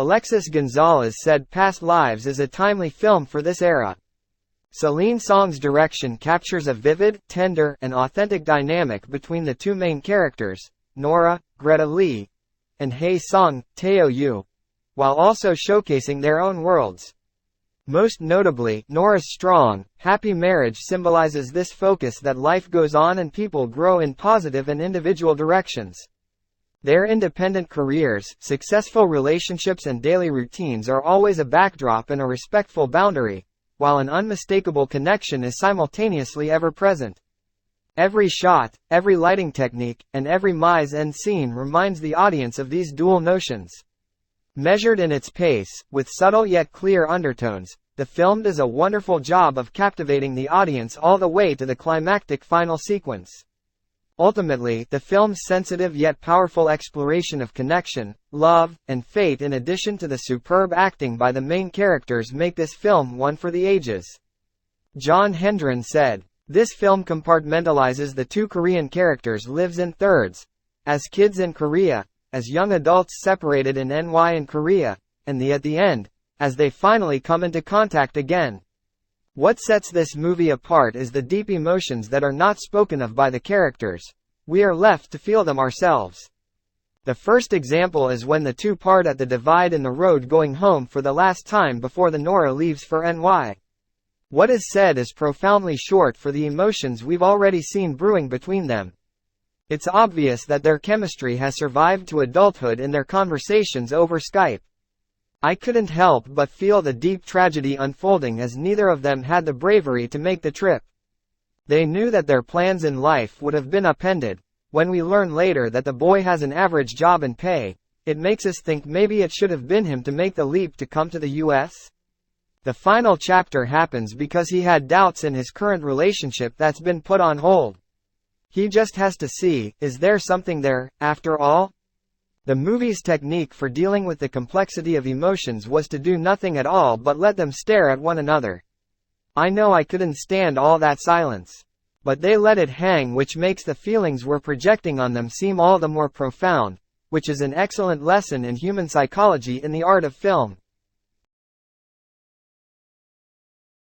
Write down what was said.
Alexis Gonzalez said Past Lives is a timely film for this era. Celine Song's direction captures a vivid, tender, and authentic dynamic between the two main characters, Nora, Greta Lee, and Hae Sung, Teo Yoo, while also showcasing their own worlds. Most notably, Nora's strong, happy marriage symbolizes this focus that life goes on and people grow in positive and individual directions. Their independent careers, successful relationships and daily routines are always a backdrop and a respectful boundary, while an unmistakable connection is simultaneously ever present. Every shot, every lighting technique, and every mise-en scene reminds the audience of these dual notions. Measured in its pace, with subtle yet clear undertones, the film does a wonderful job of captivating the audience all the way to the climactic final sequence. Ultimately, the film's sensitive yet powerful exploration of connection, love, and fate in addition to the superb acting by the main characters make this film one for the ages. John Hendren said, "This film compartmentalizes the two Korean characters' lives in thirds. As kids in Korea, as young adults separated in NY and Korea, and at the end, as they finally come into contact again. What sets this movie apart is the deep emotions that are not spoken of by the characters. We are left to feel them ourselves." The first example is when the two part at the divide in the road going home for the last time before the Nora leaves for NY. What is said is profoundly short for the emotions we've already seen brewing between them. It's obvious that their chemistry has survived to adulthood in their conversations over Skype. I couldn't help but feel the deep tragedy unfolding as neither of them had the bravery to make the trip. They knew that their plans in life would have been upended. When we learn later that the boy has an average job and pay, it makes us think maybe it should have been him to make the leap to come to the US? The final chapter happens because he had doubts in his current relationship that's been put on hold. He just has to see, is there something there, after all? The movie's technique for dealing with the complexity of emotions was to do nothing at all but let them stare at one another. I know I couldn't stand all that silence. But they let it hang, which makes the feelings we're projecting on them seem all the more profound, which is an excellent lesson in human psychology in the art of film.